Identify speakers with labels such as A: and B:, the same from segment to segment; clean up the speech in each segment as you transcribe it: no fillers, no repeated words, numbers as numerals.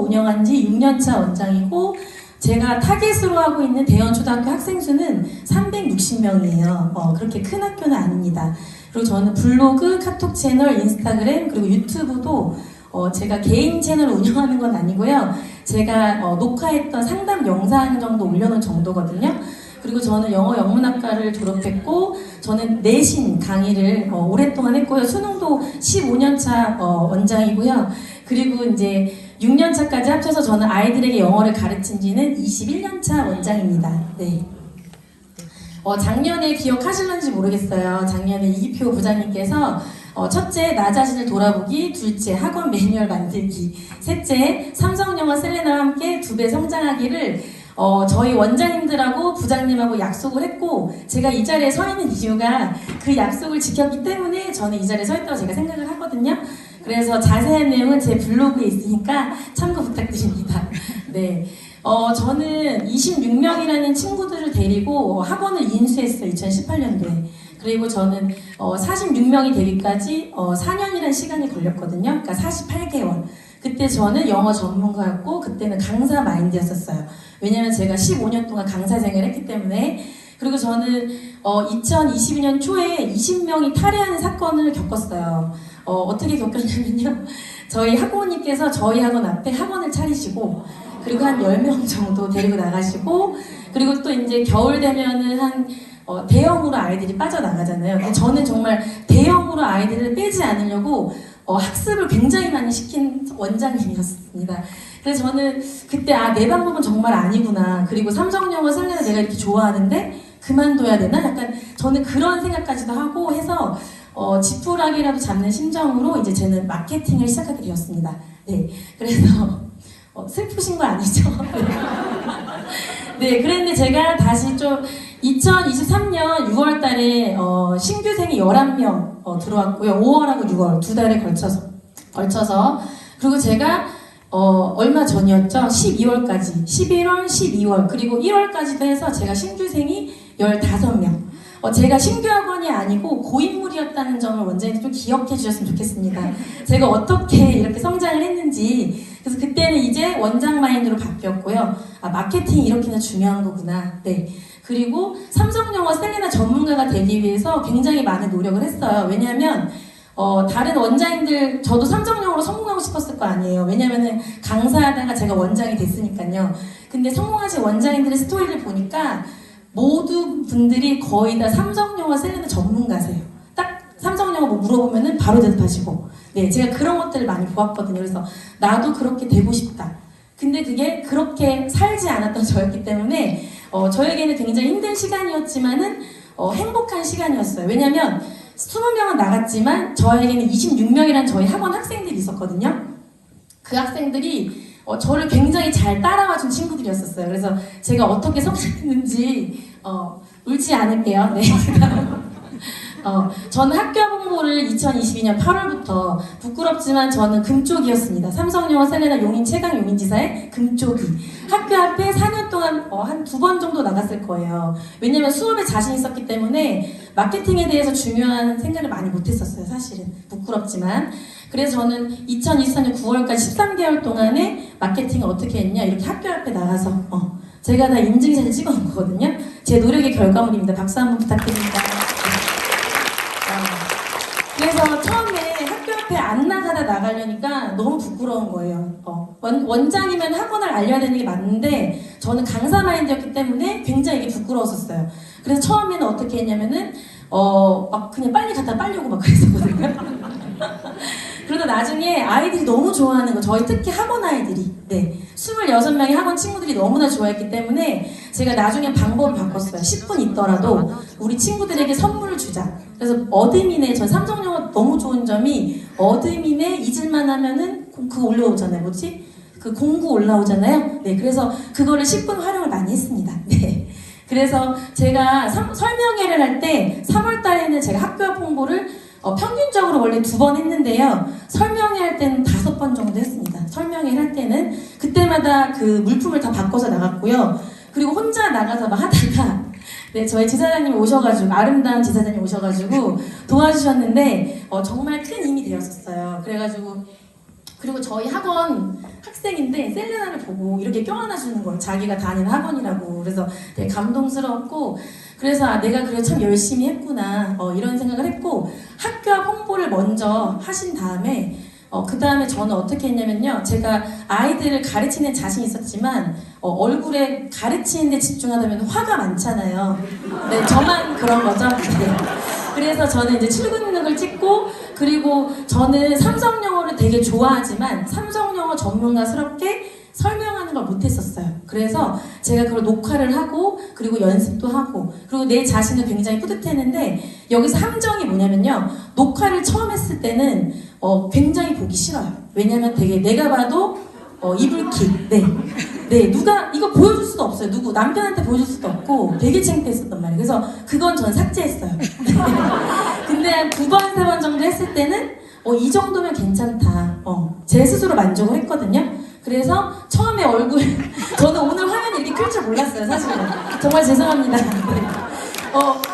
A: 운영한 지 6년차 원장이고 제가 타겟으로 하고 있는 대연초등학교 학생 수는 360명이에요. 그렇게 큰 학교는 아닙니다. 그리고 저는 블로그, 카톡 채널, 인스타그램, 그리고 유튜브도 제가 개인 채널을 운영하는 건 아니고요. 제가 녹화했던 상담 영상 정도 올려놓은 정도거든요. 그리고 저는 영어 영문학과를 졸업했고 저는 내신 강의를 오랫동안 했고요. 수능도 15년차 원장이고요. 그리고 이제 6년차까지 합쳐서 저는 아이들에게 영어를 가르친 지는 21년차 원장입니다. 네. 작년에 기억하실런지 모르겠어요. 작년에 이기표 부장님께서 첫째, 나 자신을 돌아보기, 둘째, 학원 매뉴얼 만들기, 셋째, 삼성영어 셀레나와 함께 2배 성장하기를 저희 원장님들하고 부장님하고 약속을 했고 제가 이 자리에 서 있는 이유가 그 약속을 지켰기 때문에 저는 이 자리에 서 있다고 제가 생각을 하거든요. 그래서 자세한 내용은 제 블로그에 있으니까 참고 부탁드립니다. 네. 저는 26명이라는 친구들을 데리고 학원을 인수했어요. 2018년도에. 그리고 저는 46명이 되기까지 4년이라는 시간이 걸렸거든요. 그러니까 48개월. 그때 저는 영어 전문가였고 그때는 강사 마인드였었어요. 왜냐면 제가 15년 동안 강사 생활을 했기 때문에. 그리고 저는 2022년 초에 20명이 탈회하는 사건을 겪었어요. 어떻게 겪었냐면요. 저희 학부모님께서 저희 학원 앞에 학원을 차리시고 그리고 한 10명 정도 데리고 나가시고 그리고 또 이제 겨울 되면은 한 대형으로 아이들이 빠져나가잖아요. 근데 저는 정말 대형으로 아이들을 빼지 않으려고 학습을 굉장히 많이 시킨 원장님이었습니다. 그래서 저는 그때 내 방법은 정말 아니구나. 그리고 삼성영어 셀레나 내가 이렇게 좋아하는데 그만둬야 되나? 약간 저는 그런 생각까지도 하고 해서 지푸라기라도 잡는 심정으로 이제 저는 마케팅을 시작하게 되었습니다. 네, 그래서 슬프신 거 아니죠? 네, 그랬는데 제가 다시 좀 2023년 6월 달에 신규생이 11명 들어왔고요. 5월하고 6월 2달에 걸쳐서 그리고 제가 얼마 전이었죠? 12월까지 11월, 12월 그리고 1월까지도 해서 제가 신규생이 15명 제가 신규 학원이 아니고 고인물이었다는 점을 원장님 좀 기억해 주셨으면 좋겠습니다. 제가 어떻게 이렇게 성장을 했는지 그래서 그때는 이제 원장 마인드로 바뀌었고요. 마케팅이 이렇게나 중요한 거구나. 네. 그리고 삼성영어 셀레나 전문가가 되기 위해서 굉장히 많은 노력을 했어요. 왜냐하면 다른 원장님들 저도 삼성영어로 성공하고 싶었을 거 아니에요. 왜냐면은 강사하다가 제가 원장이 됐으니까요. 근데 성공하신 원장님들의 스토리를 보니까 모두 분들이 거의 다 삼성영어 셀레나 전문가세요. 딱 삼성영어 뭐 물어보면은 바로 대답하시고 네, 제가 그런 것들을 많이 보았거든요. 그래서 나도 그렇게 되고 싶다. 근데 그게 그렇게 살지 않았던 저였기 때문에 저에게는 굉장히 힘든 시간이었지만은 행복한 시간이었어요. 왜냐면 20명은 나갔지만 저에게는 26명이라는 저희 학원 학생들이 있었거든요. 그 학생들이 저를 굉장히 잘 따라와준 친구들이었었어요. 그래서 제가 어떻게 성장했는지 울지 않을게요. 네. 저는 학교 홍보를 2022년 8월부터 부끄럽지만 저는 금쪽이었습니다. 삼성영어 셀레나 용인 최강 용인지사의 금쪽이. 학교 앞에 4년 동안 한 2번 정도 나갔을 거예요. 왜냐면 수업에 자신 있었기 때문에 마케팅에 대해서 중요한 생각을 많이 못했었어요. 사실은 부끄럽지만. 그래서 저는 2023년 9월까지 13개월 동안에 마케팅을 어떻게 했냐 이렇게 학교 앞에 나가서 제가 다 인증샷을 찍어놓은 거거든요. 제 노력의 결과물입니다. 박수 한번 부탁드립니다. 그래서 처음에 학교 앞에 안 나가다 나가려니까 너무 부끄러운 거예요. 원장이면 학원을 알려야 되는 게 맞는데 저는 강사 마인드였기 때문에 굉장히 이게 부끄러웠었어요. 그래서 처음에는 어떻게 했냐면은 막 그냥 빨리 갔다 빨리 오고 막 그랬었거든요. 그러다 나중에 아이들이 너무 좋아하는 거 저희 특히 학원 아이들이 26명의 학원 친구들이 너무나 좋아했기 때문에 제가 나중에 방법을 바꿨어요. 10분 있더라도 우리 친구들에게 선물을 주자. 그래서 어드민에 전 삼성영어 너무 좋은 점이 어드민에 잊을만 하면은 그거 올라오잖아요. 뭐지? 그 공구 올라오잖아요. 네, 그래서 그거를 10분 활용을 많이 했습니다. 네. 그래서 제가 설명회를 할 때 3월 달에는 제가 학교 앞 홍보를 평균적으로 원래 2번 했는데요. 설명회 할 때는 5번 정도 했습니다. 설명회를 할 때는 그때마다 그 물품을 다 바꿔서 나갔고요. 그리고 혼자 나가서 막 하다가 저희 지사장님이 오셔가지고 아름다운 지사장님이 오셔가지고 도와주셨는데 정말 큰 힘이 되었었어요. 그래가지고 그리고 저희 학원 학생인데 셀레나를 보고 이렇게 껴안아 주는 거예요. 자기가 다니는 학원이라고. 그래서 되게 감동스러웠고, 그래서 아, 내가 그래 참 열심히 했구나 이런 생각을 했고, 학교 앞 홍보를 먼저 하신 다음에 그 다음에 저는 어떻게 했냐면요, 제가 아이들을 가르치는 자신이 있었지만 얼굴에 가르치는 데 집중하다 보면 화가 많잖아요. 네, 저만 그런 거죠. 네. 그래서 저는 이제 출근룩을 찍고, 그리고 저는 삼성 영어를 되게 좋아하지만 삼성 영어 전문가스럽게 설명하는 걸 못했었어요. 그래서 제가 그걸 녹화를 하고, 그리고 연습도 하고, 그리고 내 자신을 굉장히 뿌듯했는데, 여기서 함정이 뭐냐면요, 녹화를 처음 했을 때는 굉장히 보기 싫어요. 왜냐면 되게 내가 봐도 이불킥, 네, 누가 이거 보여줄 수도 없어요. 누구 남편한테 보여줄 수도 없고 되게 창피했었단 말이에요. 그래서 그건 전 삭제했어요. 근데 한 2번, 3번 정도 했을 때는 이 정도면 괜찮다. 제 스스로 만족을 했거든요. 그래서 처음에 얼굴 저는 오늘 화면이 이렇게 클 줄 몰랐어요, 사실은. 정말 죄송합니다.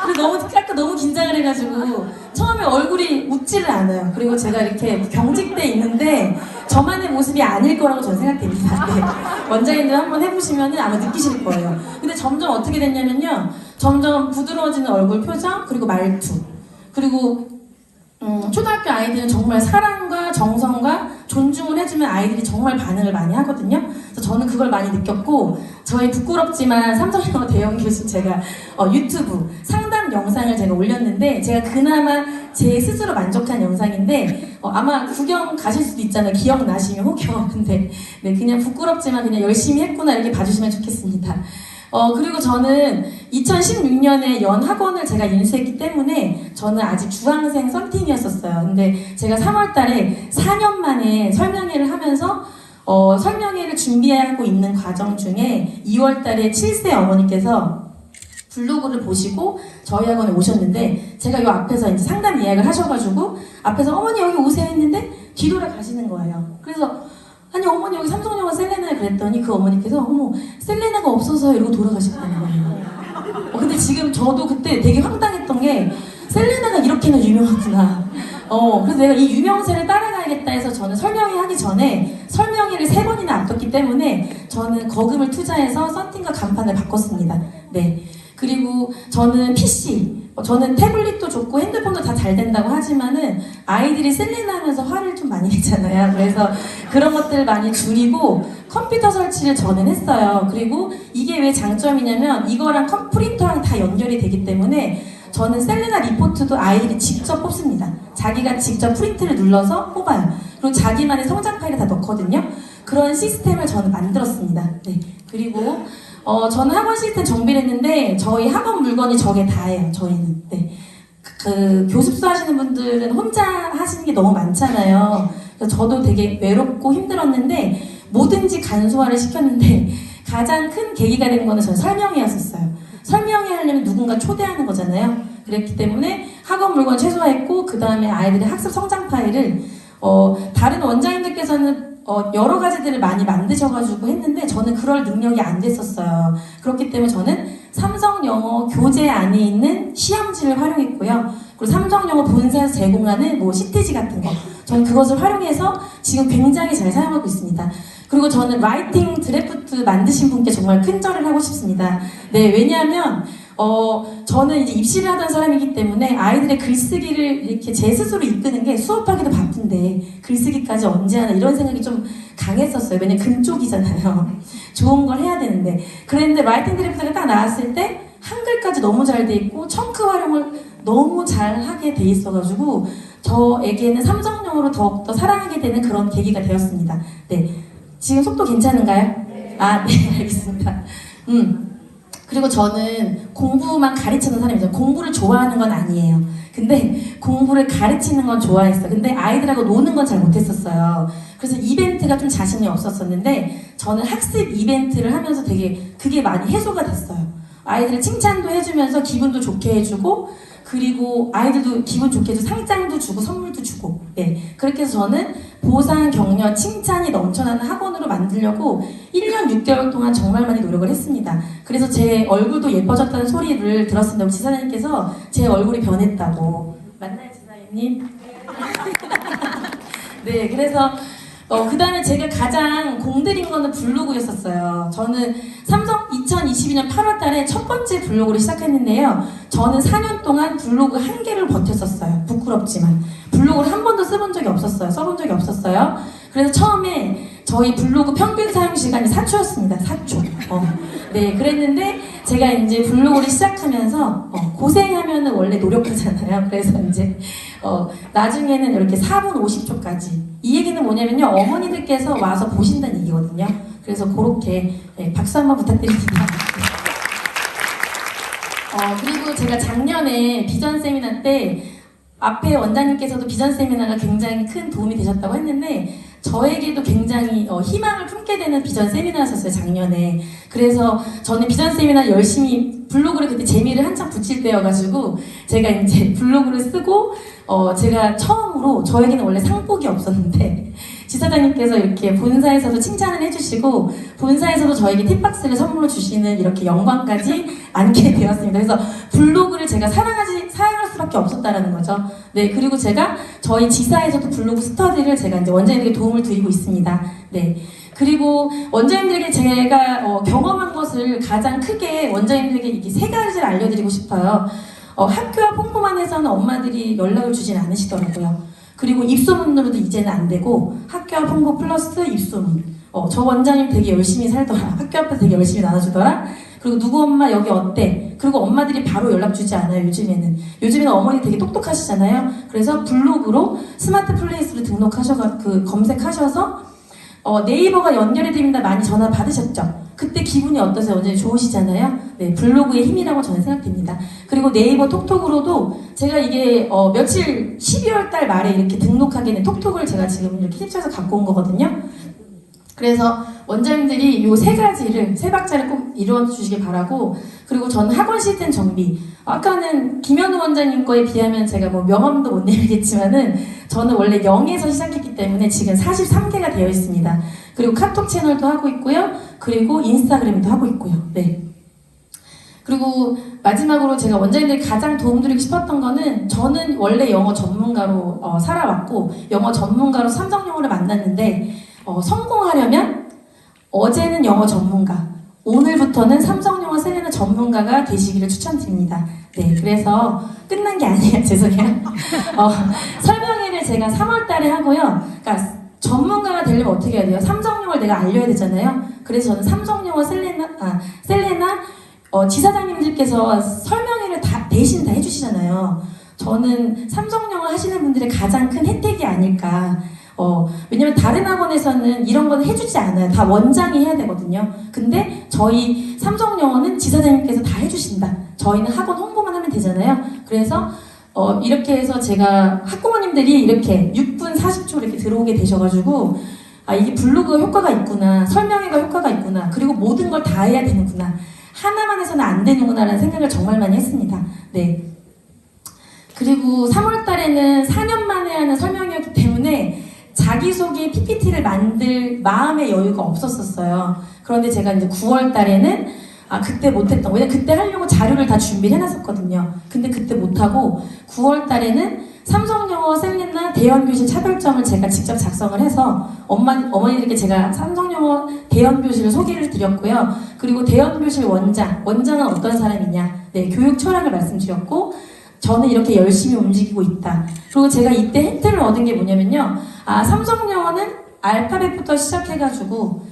A: 그리고 아까 너무 긴장을 해가지고 처음에 얼굴이 웃지를 않아요. 그리고 제가 이렇게 경직돼 있는데 저만의 모습이 아닐 거라고 저는 생각됩니다. 네. 원장님들 한번 해보시면 아마 느끼실 거예요. 근데 점점 어떻게 됐냐면요, 점점 부드러워지는 얼굴 표정, 그리고 말투, 그리고 초등학교 아이들은 정말 사랑과 정성과 존중을 해주면 아이들이 정말 반응을 많이 하거든요. 그래서 저는 그걸 많이 느꼈고, 저희 부끄럽지만 삼성영어 대형 교실 제가 유튜브 상담 영상을 제가 올렸는데, 제가 그나마 제 스스로 만족한 영상인데 아마 구경 가실 수도 있잖아요. 기억나시면 혹여. 근데 네, 그냥 부끄럽지만 그냥 열심히 했구나 이렇게 봐주시면 좋겠습니다. 그리고 저는 2016년에 연학원을 제가 인수했기 때문에 저는 아직 중학생 썬팅이었었어요. 근데 제가 3월 달에 4년 만에 설명회를 하면서 설명회를 준비하고 있는 과정 중에 2월 달에 7세 어머니께서 블로그를 보시고 저희 학원에 오셨는데, 제가 이 앞에서 이제 상담 예약을 하셔가지고 앞에서 어머니 여기 오세요 했는데 뒤돌아 가시는 거예요. 그래서 아니 어머니 여기 삼성영어 셀레나에 그랬더니 그 어머니께서 어머 셀레나가 없어서 이러고 돌아가셨다는 거예요. 근데 지금 저도 그때 되게 황당했던 게, 셀레나가 이렇게나 유명하구나. 그래서 내가 이 유명세를 따라가야겠다 해서 저는 설명회 하기 전에 설명회를 3번이나 앞뒀기 때문에 저는 거금을 투자해서 썬팅과 간판을 바꿨습니다. 네. 그리고 저는 PC, 저는 태블릿도 좋고 핸드폰도 다 잘 된다고 하지만은 아이들이 셀레나 하면서 화를 좀 많이 내잖아요. 그래서 그런 것들을 많이 줄이고 컴퓨터 설치를 저는 했어요. 그리고 이게 왜 장점이냐면 이거랑 프린터랑 다 연결이 되기 때문에 저는 셀레나 리포트도 아이들이 직접 뽑습니다. 자기가 직접 프린트를 눌러서 뽑아요. 그리고 자기만의 성장 파일을 다 넣거든요. 그런 시스템을 저는 만들었습니다. 네. 그리고 저는 학원 시스템 정비를 했는데 저희 학원 물건이 저게 다예요. 저희는. 네. 그 교습소 하시는 분들은 혼자 하시는 게 너무 많잖아요. 그래서 저도 되게 외롭고 힘들었는데 뭐든지 간소화를 시켰는데 가장 큰 계기가 된 거는 저는 설명회였었어요. 설명회 하려면 누군가 초대하는 거잖아요. 그랬기 때문에 학원 물건 최소화했고, 그 다음에 아이들의 학습 성장 파일을 다른 원장님들께서는 여러 가지들을 많이 만드셔가지고 했는데 저는 그럴 능력이 안 됐었어요. 그렇기 때문에 저는 삼성영어 교재 안에 있는 시험지를 활용했고요. 그리고 삼성영어 본사에서 제공하는 뭐 시트지 같은 거, 저는 그것을 활용해서 지금 굉장히 잘 사용하고 있습니다. 그리고 저는 라이팅 드래프트 만드신 분께 정말 큰 절을 하고 싶습니다. 네, 왜냐하면 저는 이제 입시를 하던 사람이기 때문에 아이들의 글쓰기를 이렇게 제 스스로 이끄는 게 수업하기도 바쁜데 글쓰기까지 언제 하나 이런 생각이 좀 강했었어요. 왜냐면 금쪽이잖아요. 좋은 걸 해야 되는데. 그랬는데 라이팅 드래프트가 딱 나왔을 때 한글까지 너무 잘 돼 있고 청크 활용을 너무 잘 하게 돼 있어가지고 저에게는 삼성영어로 더욱더 사랑하게 되는 그런 계기가 되었습니다. 네. 지금 속도 괜찮은가요? 아, 네, 알겠습니다. 그리고 저는 공부만 가르치는 사람이죠. 공부를 좋아하는 건 아니에요. 근데 공부를 가르치는 건 좋아했어. 근데 아이들하고 노는 건 잘 못했었어요. 그래서 이벤트가 좀 자신이 없었었는데 저는 학습 이벤트를 하면서 되게 그게 많이 해소가 됐어요. 아이들을 칭찬도 해주면서 기분도 좋게 해주고, 그리고 아이들도 기분 좋게 해서 상장도 주고 선물도 주고, 네, 그렇게 해서 저는 보상, 격려, 칭찬이 넘쳐나는 학원으로 만들려고 1년 6개월 동안 정말 많이 노력을 했습니다. 그래서 제 얼굴도 예뻐졌다는 소리를 들었습니다. 지사장님께서 제 얼굴이 변했다고. 맞나요, 지사장님? 네, 그래서 그 다음에 제가 가장 공들인 거는 블로그였었어요. 저는 삼성 2022년 8월 달에 첫 번째 블로그를 시작했는데요. 저는 4년 동안 블로그 한 개를 버텼었어요. 부끄럽지만. 블로그를 한 번도 써본 적이 없었어요. 그래서 처음에 저희 블로그 평균 사용 시간이 4초였습니다. 4초. 네, 그랬는데 제가 이제 블로그를 시작하면서 고생하면은 원래 노력하잖아요. 그래서 이제 나중에는 이렇게 4분 50초까지. 이 얘기는 뭐냐면요. 어머니들께서 와서 보신다는 얘기거든요. 그래서 그렇게 박수 한번 부탁드립니다. 그리고 제가 작년에 비전 세미나 때 앞에 원장님께서도 비전 세미나가 굉장히 큰 도움이 되셨다고 했는데 저에게도 굉장히 희망을 품게 되는 비전 세미나였었어요, 작년에. 그래서 저는 비전 세미나 열심히 블로그를 그때 재미를 한창 붙일 때여가지고 제가 이제 블로그를 쓰고 제가 처음으로 저에게는 원래 상복이 없었는데 지사장님께서 이렇게 본사에서도 칭찬을 해주시고 본사에서도 저에게 팁박스를 선물로 주시는 이렇게 영광까지 안게 되었습니다. 그래서 블로그를 제가 사랑할 수밖에 없었다라는 거죠. 네, 그리고 제가 저희 지사에서도 블로그 스터디를 제가 이제 원장님들에게 도움을 드리고 있습니다. 네. 그리고 원장님들에게 제가 경험한 것을 가장 크게 원장님들에게 이렇게 세 가지를 알려드리고 싶어요. 학교 앞 홍보만 해서는 엄마들이 연락을 주진 않으시더라고요. 그리고 입소문으로도 이제는 안 되고 학교 앞 홍보 플러스 입소문. 저 원장님 되게 열심히 살더라. 학교 앞에서 되게 열심히 나눠주더라. 그리고 누구 엄마 여기 어때? 그리고 엄마들이 바로 연락 주지 않아요. 요즘에는 어머니 되게 똑똑하시잖아요. 그래서 블로그로 스마트 플레이스로 검색하셔서 네이버가 연결이 됩니다. 많이 전화 받으셨죠? 그때 기분이 어떠세요? 완전히 좋으시잖아요? 네, 블로그의 힘이라고 저는 생각됩니다. 그리고 네이버 톡톡으로도 제가 이게 며칠 12월 달 말에 이렇게 등록하게 된 톡톡을 제가 지금 이렇게 캡처해서 갖고 온 거거든요. 그래서 원장님들이 요 세 박자를 꼭 이루어 주시길 바라고, 그리고 저는 학원 시스템 정비. 아까는 김현우 원장님 거에 비하면 제가 뭐 명함도 못 내리겠지만은 저는 원래 0에서 시작했기 때문에 지금 43개가 되어 있습니다. 그리고 카톡 채널도 하고 있고요. 그리고 인스타그램도 하고 있고요. 네. 그리고 마지막으로 제가 원장님들이 가장 도움드리고 싶었던 거는 저는 원래 영어 전문가로 살아왔고 영어 전문가로 삼성영어를 만났는데 성공하려면 어제는 영어 전문가, 오늘부터는 삼성영어 셀레나 전문가가 되시기를 추천드립니다. 네, 그래서 끝난 게 아니에요. 죄송해요. 설명회를 제가 3월 달에 하고요. 그러니까 전문가가 되려면 어떻게 해야 돼요? 삼성영어를 내가 알려야 되잖아요. 그래서 저는 삼성영어 셀레나 지사장님들께서 설명회를 대신 다 해주시잖아요. 저는 삼성영어 하시는 분들의 가장 큰 혜택이 아닐까. 왜냐면 다른 학원에서는 이런 건 해주지 않아요. 다 원장이 해야 되거든요. 근데 저희 삼성영어는 지사장님께서 다 해주신다. 저희는 학원 홍보만 하면 되잖아요. 그래서 이렇게 해서 제가 학부모님들이 이렇게 6분 40초 이렇게 들어오게 되셔가지고 이게 블로그가 효과가 있구나, 설명회가 효과가 있구나, 그리고 모든 걸 다 해야 되는구나, 하나만 해서는 안 되는구나 라는 생각을 정말 많이 했습니다. 네. 그리고 3월 달에는 4년 만에 하는 설명회였기 때문에 자기소개 PPT를 만들 마음의 여유가 없었어요. 그런데 제가 이제 9월 달에는 그때 못했던, 왜냐면 그때 하려고 자료를 다 준비를 해놨었거든요. 근데 그때 못하고 9월 달에는 삼성영어 셀레나 대연교실 차별점을 제가 직접 작성을 해서 어머니들께 제가 삼성영어 대연교실을 소개를 드렸고요. 그리고 대연교실 원장은 어떤 사람이냐, 네, 교육 철학을 말씀드렸고, 저는 이렇게 열심히 움직이고 있다. 그리고 제가 이때 혜택을 얻은 게 뭐냐면요. 삼성영어는 알파벳부터 시작해가지고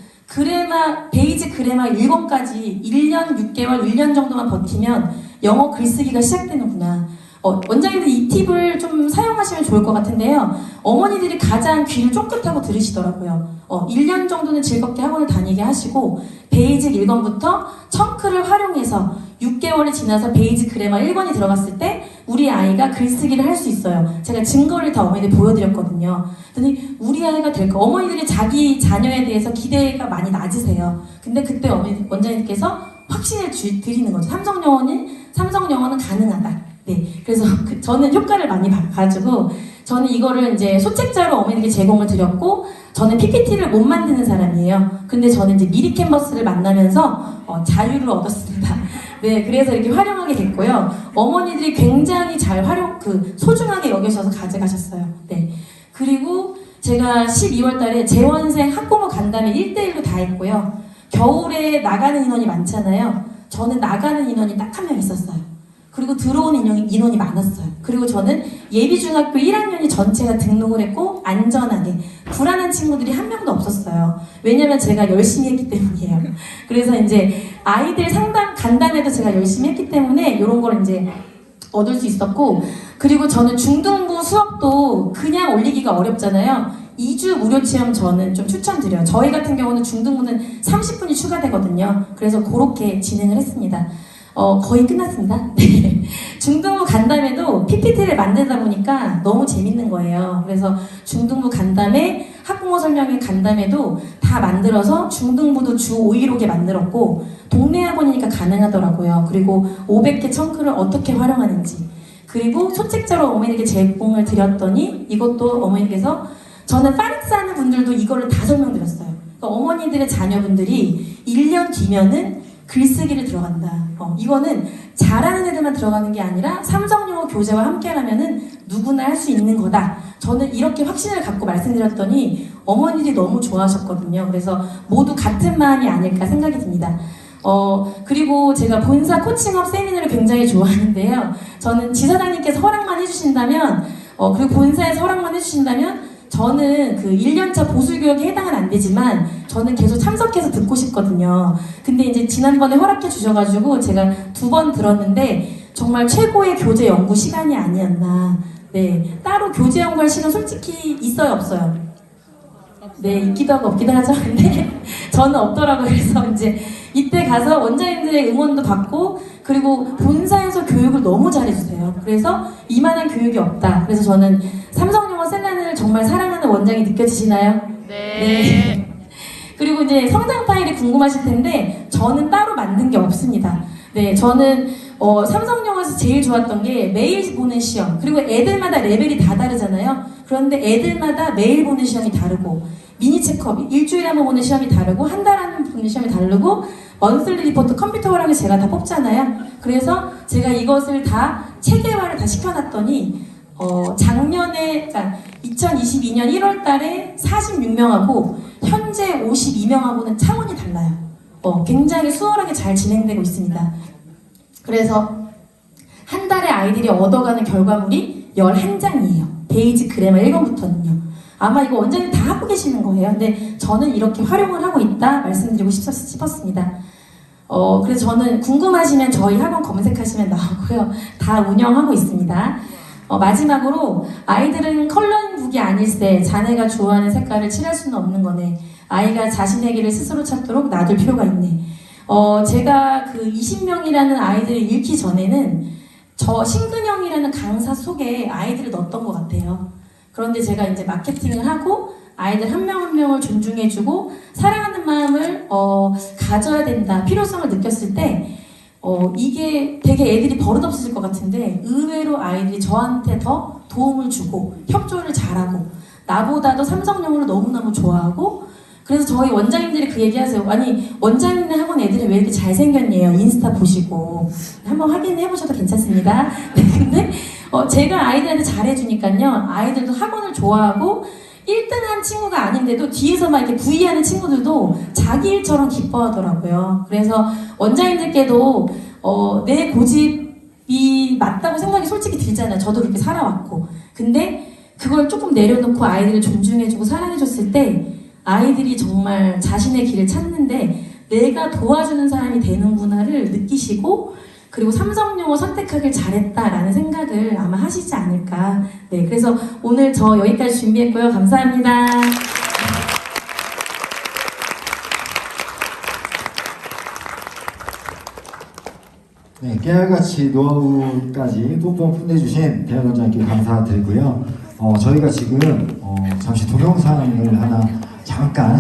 A: 베이직 그래마 1권까지 1년 6개월, 1년 정도만 버티면 영어 글쓰기가 시작되는구나. 원장님들 이 팁을 좀 사용하시면 좋을 것 같은데요. 어머니들이 가장 귀를 쫑긋하고 들으시더라고요. 1년 정도는 즐겁게 학원을 다니게 하시고 베이직 1권부터 청크를 활용해서 6개월이 지나서 베이직 그래마 1권이 들어갔을 때 우리 아이가 글쓰기를 할 수 있어요. 제가 증거를 다 어머니들 보여드렸거든요. 그랬더니 우리 아이가 될까? 어머니들이 자기 자녀에 대해서 기대가 많이 낮으세요. 근데 그때 원장님께서 확신을 드리는 거죠. 삼성영어는 가능하다. 네, 그래서 저는 효과를 많이 봐가지고 저는 이거를 이제 소책자로 어머니에게 제공을 드렸고, 저는 PPT를 못 만드는 사람이에요. 근데 저는 이제 미리 캔버스를 만나면서 자유를 얻었습니다. 네, 그래서 이렇게 활용하게 됐고요. 어머니들이 굉장히 잘 소중하게 여기셔서 가져가셨어요. 네, 그리고 제가 12월 달에 재원생 학부모 간담회 1대1로 다 했고요. 겨울에 나가는 인원이 많잖아요. 저는 나가는 인원이 딱 한 명 있었어요. 그리고 들어오는 인원이 많았어요. 그리고 저는 예비중학교 1학년이 전체가 등록을 했고 안전하게 불안한 친구들이 한 명도 없었어요. 왜냐면 제가 열심히 했기 때문이에요. 그래서 이제 아이들 상담 간담회도 제가 열심히 했기 때문에 이런 걸 이제 얻을 수 있었고, 그리고 저는 중등부 수업도 그냥 올리기가 어렵잖아요. 2주 무료 체험 저는 좀 추천드려요. 저희 같은 경우는 중등부는 30분이 추가되거든요. 그래서 그렇게 진행을 했습니다. 거의 끝났습니다. 네. 중등부 간담회도 PPT를 만들다 보니까 너무 재밌는 거예요. 그래서 중등부 간담회, 학부모 설명회 간담회도 다 만들어서 중등부도 주 5일 오게 만들었고, 동네 학원이니까 가능하더라고요. 그리고 500개 청크를 어떻게 활용하는지, 그리고 소책자로 어머니에게 제공을 드렸더니 이것도 어머니께서, 저는 파릭스 하는 분들도 이거를 다 설명드렸어요. 그러니까 어머니들의 자녀분들이 1년 뒤면은 글쓰기를 들어간다. 이거는 잘하는 애들만 들어가는 게 아니라 삼성영어 교재와 함께 하면은 누구나 할 수 있는 거다. 저는 이렇게 확신을 갖고 말씀드렸더니 어머니들이 너무 좋아하셨거든요. 그래서 모두 같은 마음이 아닐까 생각이 듭니다. 그리고 제가 본사 코칭업 세미나를 굉장히 좋아하는데요. 저는 지사장님께서 허락만 해주신다면, 그리고 본사에서 허락만 해주신다면, 저는 그 1년차 보수교육에 해당은 안 되지만 저는 계속 참석해서 듣고 싶거든요. 근데 이제 지난번에 허락해 주셔가지고 제가 2번 들었는데 정말 최고의 교재 연구 시간이 아니었나. 네, 따로 교재 연구할 시간 솔직히 있어요, 없어요? 네, 있기도 하고 없기도 하죠. 근데 저는 없더라고요. 그래서 이제 이때 가서 원장님들의 응원도 받고, 그리고 본사에서 교육을 너무 잘해주세요. 그래서 이만한 교육이 없다. 그래서 저는 삼성영어 셀란을 정말 사랑하는 원장이 느껴지시나요? 네. 그리고 이제 성장 파일이 궁금하실 텐데 저는 따로 만든 게 없습니다. 네, 저는 삼성영어에서 제일 좋았던 게 매일 보는 시험, 그리고 애들마다 레벨이 다 다르잖아요. 그런데 애들마다 매일 보는 시험이 다르고, 미니 체크업 일주일에 한 번 보는 시험이 다르고, 한 달에 한 번 보는 시험이 다르고, 먼슬리 리포트 컴퓨터화라고 제가 다 뽑잖아요. 그래서 제가 이것을 다 체계화를 다 시켜놨더니 작년에, 그러니까 2022년 1월 달에 46명하고 현재 52명하고는 차원이 달라요. 굉장히 수월하게 잘 진행되고 있습니다. 그래서 한 달에 아이들이 얻어가는 결과물이 11장이에요. 베이직 그래머 1권부터는요. 아마 이거 원장님 다 하고 계시는 거예요. 근데 저는 이렇게 활용을 하고 있다 말씀드리고 싶었습니다. 그래서 저는 궁금하시면 저희 학원 검색하시면 나오고요. 다 운영하고 있습니다. 마지막으로, 아이들은 컬러링북이 아닐세, 자네가 좋아하는 색깔을 칠할 수는 없는 거네. 아이가 자신의 길을 스스로 찾도록 놔둘 필요가 있네. 제가 그 20명이라는 아이들을 잃기 전에는 저 신근영이라는 강사 속에 아이들을 넣었던 것 같아요. 그런데 제가 이제 마케팅을 하고 아이들 한 명 한 명을 존중해주고 사랑하는 마음을 가져야 된다, 필요성을 느꼈을 때 이게 되게 애들이 버릇없을 것 같은데 의외로 아이들이 저한테 더 도움을 주고 협조를 잘하고 나보다도 삼성영어를 너무너무 좋아하고, 그래서 저희 원장님들이 그 얘기하세요. 아니, 원장님네 학원 애들이 왜 이렇게 잘생겼냐요. 인스타 보시고 한번 확인해 보셔도 괜찮습니다. 네, 근데 제가 아이들한테 잘해주니까요, 아이들도 학원을 좋아하고 1등한 친구가 아닌데도 뒤에서 막 이렇게 부위하는 친구들도 자기 일처럼 기뻐하더라고요. 그래서 원장님들께도 내 고집이 맞다고 생각이 솔직히 들잖아요. 저도 그렇게 살아왔고. 근데 그걸 조금 내려놓고 아이들을 존중해주고 사랑해줬을 때 아이들이 정말 자신의 길을 찾는데 내가 도와주는 사람이 되는구나를 느끼시고, 그리고 삼성영어 선택하길 잘했다라는 생각을 아마 하시지 않을까. 네, 그래서 오늘 저 여기까지 준비했고요. 감사합니다.
B: 네, 깨알같이 노하우까지 뿜뿜 끝내주신 대학원장님께 감사드리고요. 저희가 지금 잠시 동영상을 하나 잠깐